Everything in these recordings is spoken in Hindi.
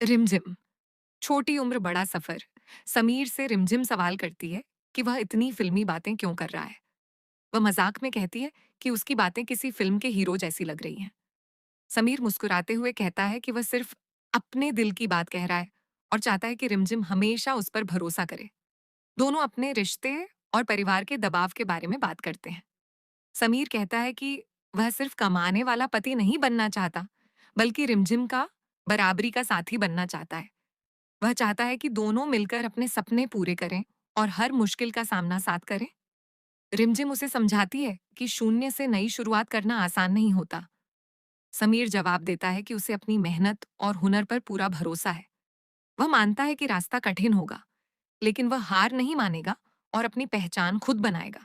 रिमझिम। छोटी उम्र बड़ा सफर। समीर से रिमझिम सवाल करती है कि वह इतनी फिल्मी बातें क्यों कर रहा है। वह मजाक में कहती है कि उसकी बातें किसी फिल्म के हीरो जैसी लग रही हैं। समीर मुस्कुराते हुए कहता है कि वह सिर्फ अपने दिल की बात कह रहा है और चाहता है कि रिमझिम हमेशा उस पर भरोसा करे। दोनों अपने रिश्ते और परिवार के दबाव के बारे में बात करते हैं। समीर कहता है कि वह सिर्फ कमाने वाला पति नहीं बनना चाहता, बल्कि रिमझिम का बराबरी का साथी बनना चाहता है। वह चाहता है कि दोनों मिलकर अपने सपने पूरे करें और हर मुश्किल का सामना साथ करें। रिमझिम उसे समझाती है कि शून्य से नई शुरुआत करना आसान नहीं होता। समीर जवाब देता है कि उसे अपनी मेहनत और हुनर पर पूरा भरोसा है। वह मानता है कि रास्ता कठिन होगा, लेकिन वह हार नहीं मानेगा और अपनी पहचान खुद बनाएगा।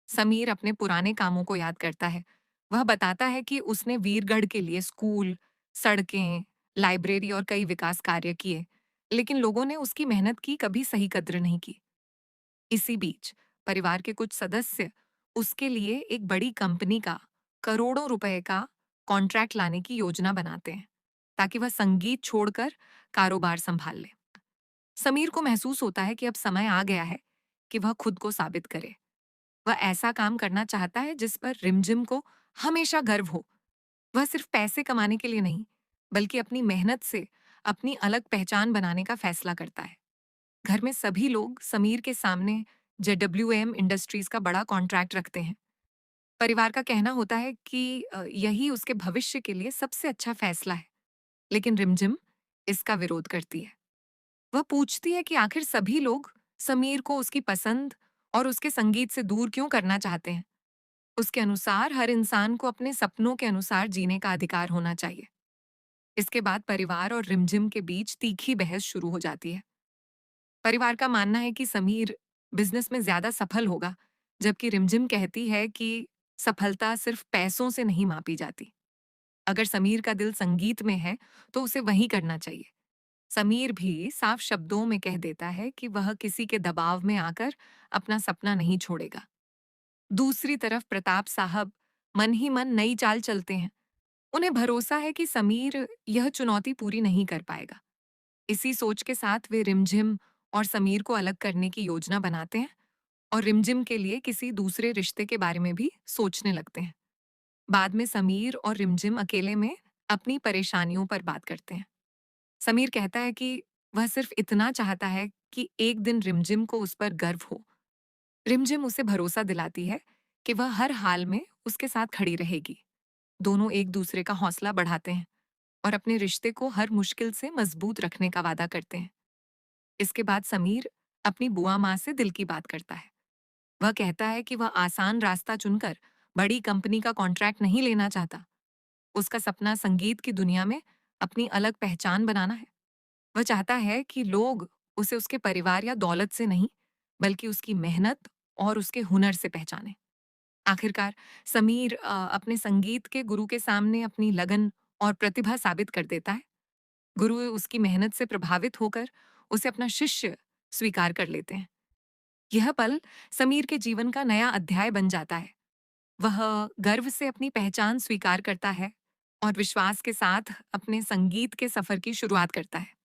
समीर अपने पुराने कामों को याद करता है। वह बताता है कि उसने वीरगढ़ के लिए स्कूल, सड़कें, लाइब्रेरी और कई विकास कार्य किए, लेकिन लोगों ने उसकी मेहनत की कभी सही कद्र नहीं की। इसी बीच परिवार के कुछ सदस्य उसके लिए एक बड़ी कंपनी का करोड़ों रुपए का कॉन्ट्रैक्ट लाने की योजना बनाते हैं, ताकि वह संगीत छोड़कर कारोबार संभाल ले। समीर को महसूस होता है कि अब समय आ गया है कि वह खुद को साबित करे। वह ऐसा काम करना चाहता है जिस पर रिमझिम को हमेशा गर्व हो। वह सिर्फ पैसे कमाने के लिए नहीं, बल्कि अपनी मेहनत से अपनी अलग पहचान बनाने का फैसला करता है। घर में सभी लोग समीर के सामने जेडब्ल्यूएम इंडस्ट्रीज का बड़ा कॉन्ट्रैक्ट रखते हैं। परिवार का कहना होता है कि यही उसके भविष्य के लिए सबसे अच्छा फैसला है। लेकिन रिमझिम इसका विरोध करती है। वह पूछती है कि आखिर सभी लोग समीर को उसकी पसंद और उसके संगीत से दूर क्यों करना चाहते हैं। उसके अनुसार हर इंसान को अपने सपनों के अनुसार जीने का अधिकार होना चाहिए। इसके बाद परिवार और रिमझिम के बीच तीखी बहस शुरू हो जाती है। परिवार का मानना है कि समीर बिजनेस में ज्यादा सफल होगा, जबकि रिमझिम कहती है कि सफलता सिर्फ पैसों से नहीं मापी जाती। अगर समीर का दिल संगीत में है, तो उसे वही करना चाहिए। समीर भी साफ शब्दों में कह देता है कि वह किसी के दबाव में आकर अपना सपना नहीं छोड़ेगा। दूसरी तरफ प्रताप साहब मन ही मन नई चाल चलते हैं। उन्हें भरोसा है कि समीर यह चुनौती पूरी नहीं कर पाएगा। इसी सोच के साथ वे रिमझिम और समीर को अलग करने की योजना बनाते हैं और रिमझिम के लिए किसी दूसरे रिश्ते के बारे में भी सोचने लगते हैं। बाद में समीर और रिमझिम अकेले में अपनी परेशानियों पर बात करते हैं। समीर कहता है कि वह सिर्फ इतना चाहता है कि एक दिन रिमझिम को उस पर गर्व हो। रिमझिम उसे भरोसा दिलाती है कि वह हर हाल में उसके साथ खड़ी रहेगी। दोनों एक दूसरे का हौसला बढ़ाते हैं और अपने रिश्ते को हर मुश्किल से मजबूत रखने का वादा करते हैं। इसके बाद समीर अपनी बुआ माँ से दिल की बात करता है। वह कहता है कि वह आसान रास्ता चुनकर बड़ी कंपनी का कॉन्ट्रैक्ट नहीं लेना चाहता। उसका सपना संगीत की दुनिया में अपनी अलग पहचान बनाना है। वह चाहता है कि लोग उसे उसके परिवार या दौलत से नहीं, बल्कि उसकी मेहनत और उसके हुनर से पहचाने। आखिरकार समीर अपने संगीत के गुरु के सामने अपनी लगन और प्रतिभा साबित कर देता है। गुरु उसकी मेहनत से प्रभावित होकर उसे अपना शिष्य स्वीकार कर लेते हैं। यह पल समीर के जीवन का नया अध्याय बन जाता है। वह गर्व से अपनी पहचान स्वीकार करता है और विश्वास के साथ अपने संगीत के सफर की शुरुआत करता है।